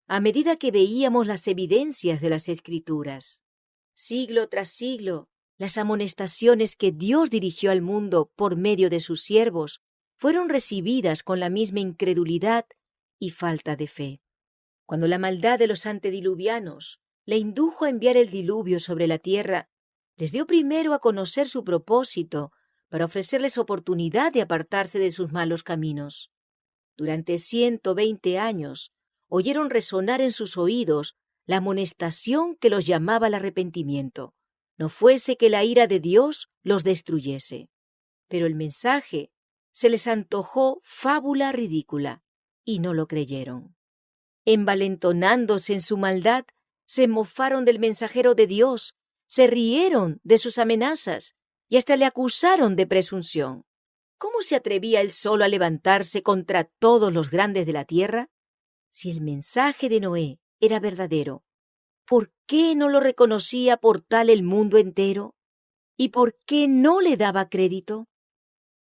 a medida que veíamos las evidencias de las Escrituras. Siglo tras siglo, las amonestaciones que Dios dirigió al mundo por medio de sus siervos fueron recibidas con la misma incredulidad y falta de fe. Cuando la maldad de los antediluvianos le indujo a enviar el diluvio sobre la tierra, les dio primero a conocer su propósito para ofrecerles oportunidad de apartarse de sus malos caminos. Durante 120 años oyeron resonar en sus oídos la amonestación que los llamaba al arrepentimiento, no fuese que la ira de Dios los destruyese. Pero el mensaje se les antojó fábula ridícula y no lo creyeron. Envalentonándose en su maldad, se mofaron del mensajero de Dios, se rieron de sus amenazas y hasta le acusaron de presunción. ¿Cómo se atrevía él solo a levantarse contra todos los grandes de la tierra? Si el mensaje de Noé era verdadero, ¿por qué no lo reconocía por tal el mundo entero? ¿Y por qué no le daba crédito?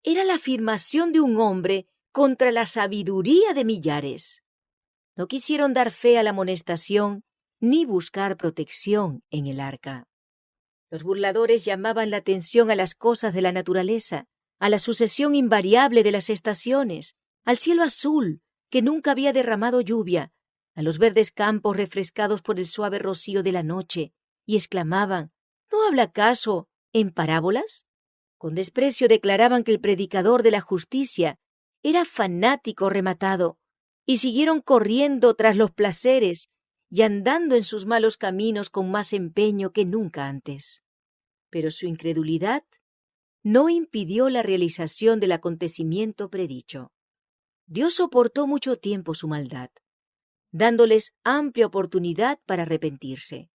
Era la afirmación de un hombre contra la sabiduría de millares. No quisieron dar fe a la amonestación ni buscar protección en el arca. Los burladores llamaban la atención a las cosas de la naturaleza, a la sucesión invariable de las estaciones, al cielo azul que nunca había derramado lluvia, a los verdes campos refrescados por el suave rocío de la noche, y exclamaban: ¿no habla acaso en parábolas? Con desprecio declaraban que el predicador de la justicia era fanático rematado, y siguieron corriendo tras los placeres y andando en sus malos caminos con más empeño que nunca antes. Pero su incredulidad no impidió la realización del acontecimiento predicho. Dios soportó mucho tiempo su maldad, dándoles amplia oportunidad para arrepentirse.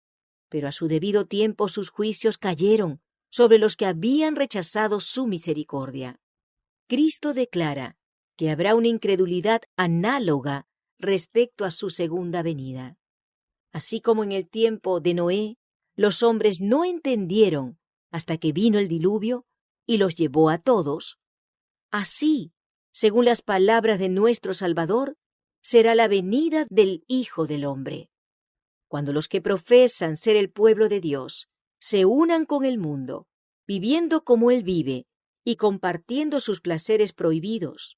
Pero a su debido tiempo sus juicios cayeron sobre los que habían rechazado su misericordia. Cristo declara que habrá una incredulidad análoga respecto a su segunda venida. Así como en el tiempo de Noé, los hombres no entendieron hasta que vino el diluvio y los llevó a todos, así, según las palabras de nuestro Salvador, será la venida del Hijo del Hombre. Cuando los que profesan ser el pueblo de Dios se unan con el mundo, viviendo como Él vive y compartiendo sus placeres prohibidos,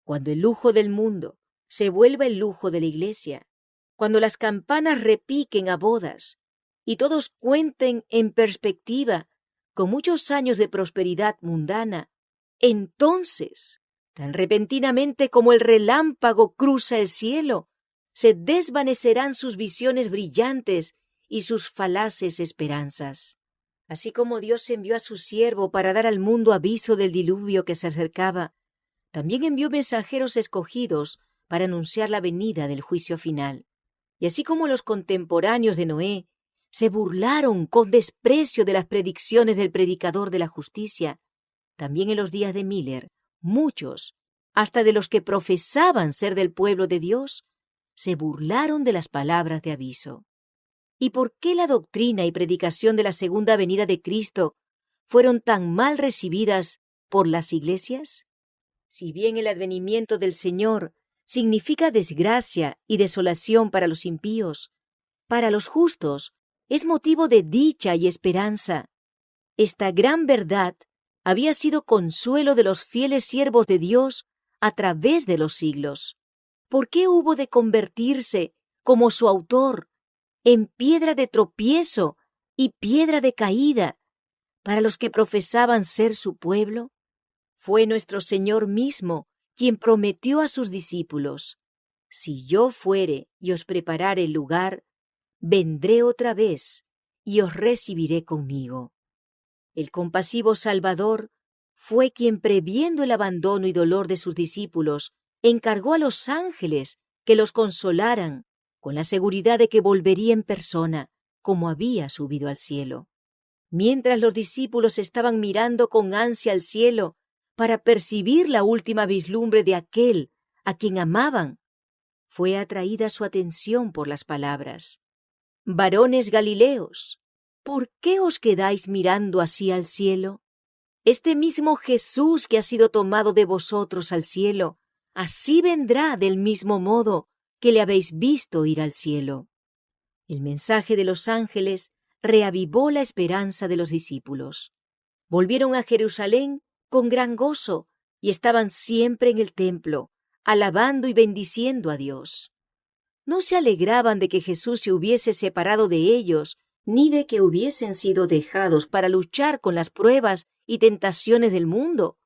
cuando el lujo del mundo se vuelva el lujo de la Iglesia, cuando las campanas repiquen a bodas y todos cuenten en perspectiva con muchos años de prosperidad mundana, entonces, tan repentinamente como el relámpago cruza el cielo, se desvanecerán sus visiones brillantes y sus falaces esperanzas. Así como Dios envió a su siervo para dar al mundo aviso del diluvio que se acercaba, también envió mensajeros escogidos para anunciar la venida del juicio final. Y así como los contemporáneos de Noé se burlaron con desprecio de las predicciones del predicador de la justicia, también en los días de Miller, muchos, hasta de los que profesaban ser del pueblo de Dios, se burlaron de las palabras de aviso. ¿Y por qué la doctrina y predicación de la segunda venida de Cristo fueron tan mal recibidas por las iglesias? Si bien el advenimiento del Señor significa desgracia y desolación para los impíos, para los justos es motivo de dicha y esperanza. Esta gran verdad había sido consuelo de los fieles siervos de Dios a través de los siglos. ¿Por qué hubo de convertirse, como su autor, en piedra de tropiezo y piedra de caída para los que profesaban ser su pueblo? Fue nuestro Señor mismo quien prometió a sus discípulos: si yo fuere y os preparare el lugar, vendré otra vez y os recibiré conmigo. El compasivo Salvador fue quien, previendo el abandono y dolor de sus discípulos, encargó a los ángeles que los consolaran con la seguridad de que volvería en persona, como había subido al cielo. Mientras los discípulos estaban mirando con ansia al cielo para percibir la última vislumbre de aquel a quien amaban, fue atraída su atención por las palabras: varones Galileos, ¿por qué os quedáis mirando así al cielo? Este mismo Jesús que ha sido tomado de vosotros al cielo, así vendrá del mismo modo que le habéis visto ir al cielo. El mensaje de los ángeles reavivó la esperanza de los discípulos. Volvieron a Jerusalén con gran gozo y estaban siempre en el templo, alabando y bendiciendo a Dios. No se alegraban de que Jesús se hubiese separado de ellos, ni de que hubiesen sido dejados para luchar con las pruebas y tentaciones del mundo,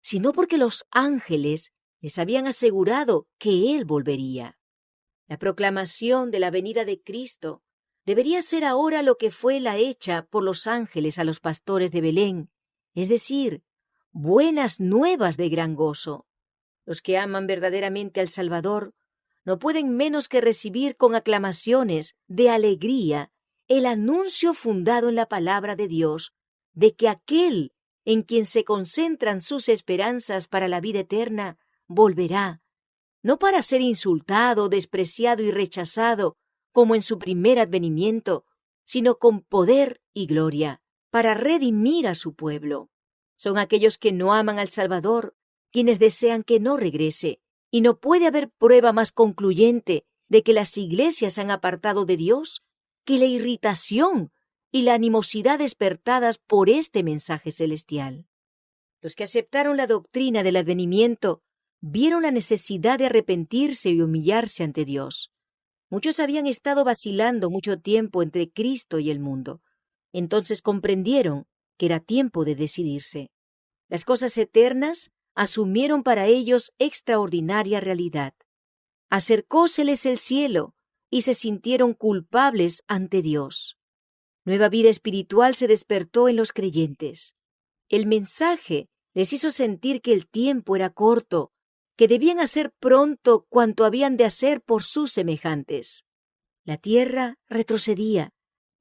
sino porque los ángeles les habían asegurado que Él volvería. La proclamación de la venida de Cristo debería ser ahora lo que fue la hecha por los ángeles a los pastores de Belén, es decir, buenas nuevas de gran gozo. Los que aman verdaderamente al Salvador no pueden menos que recibir con aclamaciones de alegría el anuncio fundado en la palabra de Dios de que aquel en quien se concentran sus esperanzas para la vida eterna volverá, no para ser insultado, despreciado y rechazado como en su primer advenimiento, sino con poder y gloria, para redimir a su pueblo. Son aquellos que no aman al Salvador, quienes desean que no regrese, y no puede haber prueba más concluyente de que las iglesias se han apartado de Dios que la irritación y la animosidad despertadas por este mensaje celestial. Los que aceptaron la doctrina del advenimiento vieron la necesidad de arrepentirse y humillarse ante Dios. Muchos habían estado vacilando mucho tiempo entre Cristo y el mundo. Entonces comprendieron que era tiempo de decidirse. Las cosas eternas asumieron para ellos extraordinaria realidad. Acercóseles el cielo y se sintieron culpables ante Dios. Nueva vida espiritual se despertó en los creyentes. El mensaje les hizo sentir que el tiempo era corto, que debían hacer pronto cuanto habían de hacer por sus semejantes. La tierra retrocedía,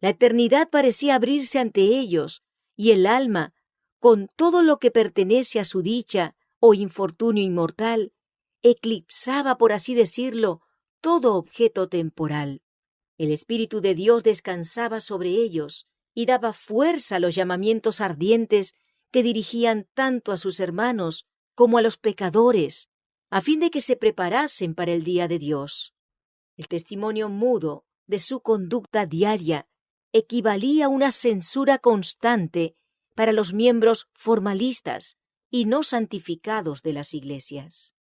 la eternidad parecía abrirse ante ellos, y el alma, con todo lo que pertenece a su dicha o infortunio inmortal, eclipsaba, por así decirlo, todo objeto temporal. El Espíritu de Dios descansaba sobre ellos y daba fuerza a los llamamientos ardientes que dirigían tanto a sus hermanos como a los pecadores, a fin de que se preparasen para el día de Dios. El testimonio mudo de su conducta diaria equivalía a una censura constante para los miembros formalistas y no santificados de las iglesias.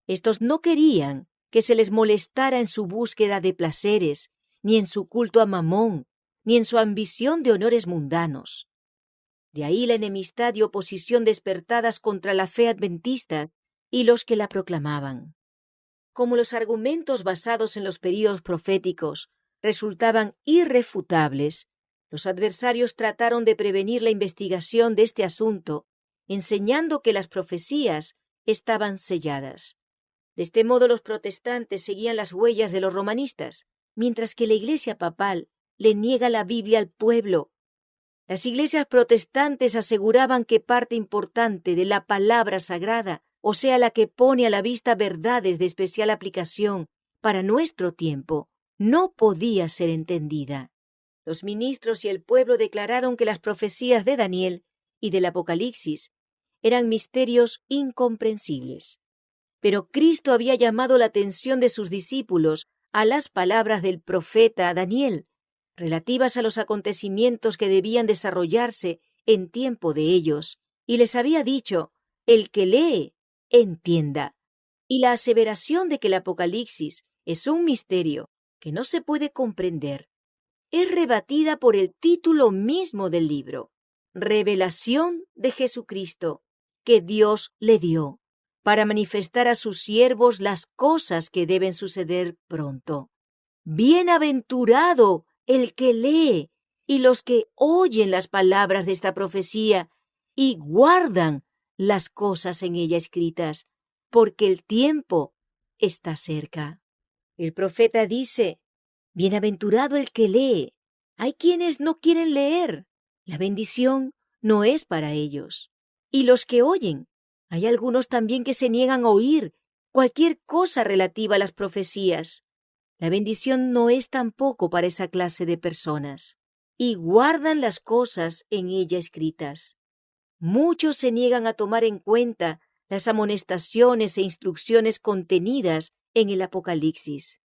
Estos no querían que se les molestara en su búsqueda de placeres, ni en su culto a Mamón, ni en su ambición de honores mundanos. De ahí la enemistad y oposición despertadas contra la fe adventista y los que la proclamaban. Como los argumentos basados en los períodos proféticos resultaban irrefutables, los adversarios trataron de prevenir la investigación de este asunto, enseñando que las profecías estaban selladas. De este modo los protestantes seguían las huellas de los romanistas, mientras que la Iglesia papal le niega la Biblia al pueblo. Las iglesias protestantes aseguraban que parte importante de la palabra sagrada, o sea, la que pone a la vista verdades de especial aplicación para nuestro tiempo, no podía ser entendida. Los ministros y el pueblo declararon que las profecías de Daniel y del Apocalipsis eran misterios incomprensibles. Pero Cristo había llamado la atención de sus discípulos a las palabras del profeta Daniel, relativas a los acontecimientos que debían desarrollarse en tiempo de ellos, y les había dicho: el que lee, entienda. Y la aseveración de que el Apocalipsis es un misterio que no se puede comprender es rebatida por el título mismo del libro: Revelación de Jesucristo, que Dios le dio, para manifestar a sus siervos las cosas que deben suceder pronto. Bienaventurado el que lee y los que oyen las palabras de esta profecía y guardan las cosas en ella escritas, porque el tiempo está cerca. El profeta dice: bienaventurado el que lee. Hay quienes no quieren leer. La bendición no es para ellos. Y los que oyen. Hay algunos también que se niegan a oír cualquier cosa relativa a las profecías. La bendición no es tampoco para esa clase de personas. Y guardan las cosas en ella escritas. Muchos se niegan a tomar en cuenta las amonestaciones e instrucciones contenidas en el Apocalipsis.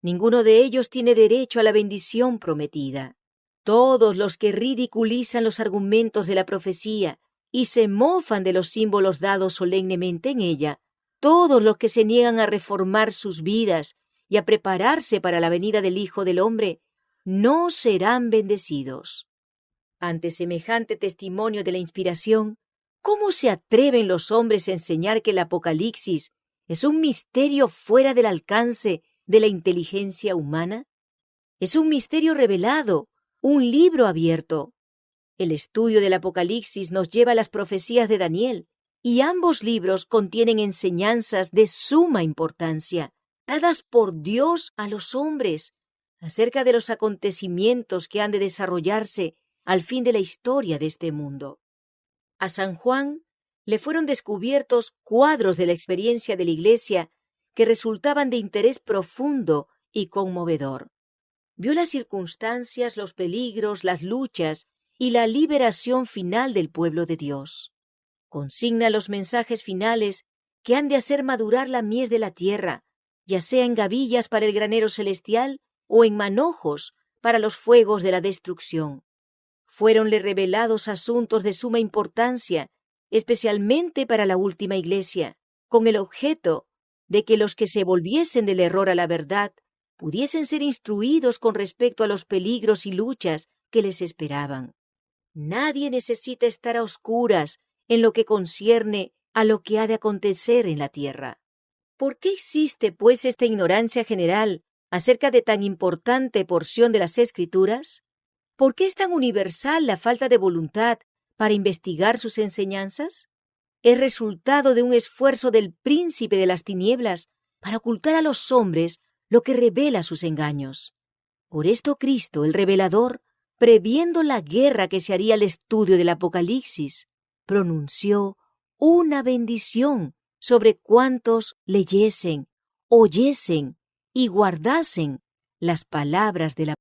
Ninguno de ellos tiene derecho a la bendición prometida. Todos los que ridiculizan los argumentos de la profecía y se mofan de los símbolos dados solemnemente en ella, todos los que se niegan a reformar sus vidas y a prepararse para la venida del Hijo del Hombre, no serán bendecidos. Ante semejante testimonio de la inspiración, ¿cómo se atreven los hombres a enseñar que el Apocalipsis es un misterio fuera del alcance de la inteligencia humana? Es un misterio revelado, un libro abierto. El estudio del Apocalipsis nos lleva a las profecías de Daniel, y ambos libros contienen enseñanzas de suma importancia, dadas por Dios a los hombres, acerca de los acontecimientos que han de desarrollarse al fin de la historia de este mundo. A San Juan le fueron descubiertos cuadros de la experiencia de la Iglesia que resultaban de interés profundo y conmovedor. Vio las circunstancias, los peligros, las luchas y la liberación final del pueblo de Dios. Consigna los mensajes finales que han de hacer madurar la mies de la tierra, ya sea en gavillas para el granero celestial o en manojos para los fuegos de la destrucción. Fuéronle revelados asuntos de suma importancia, especialmente para la última Iglesia, con el objeto de que los que se volviesen del error a la verdad pudiesen ser instruidos con respecto a los peligros y luchas que les esperaban. Nadie necesita estar a oscuras en lo que concierne a lo que ha de acontecer en la tierra. ¿Por qué existe, pues, esta ignorancia general acerca de tan importante porción de las Escrituras? ¿Por qué es tan universal la falta de voluntad para investigar sus enseñanzas? Es resultado de un esfuerzo del príncipe de las tinieblas para ocultar a los hombres lo que revela sus engaños. Por esto Cristo, el revelador, previendo la guerra que se haría al estudio del Apocalipsis, pronunció una bendición sobre cuantos leyesen, oyesen y guardasen las palabras de la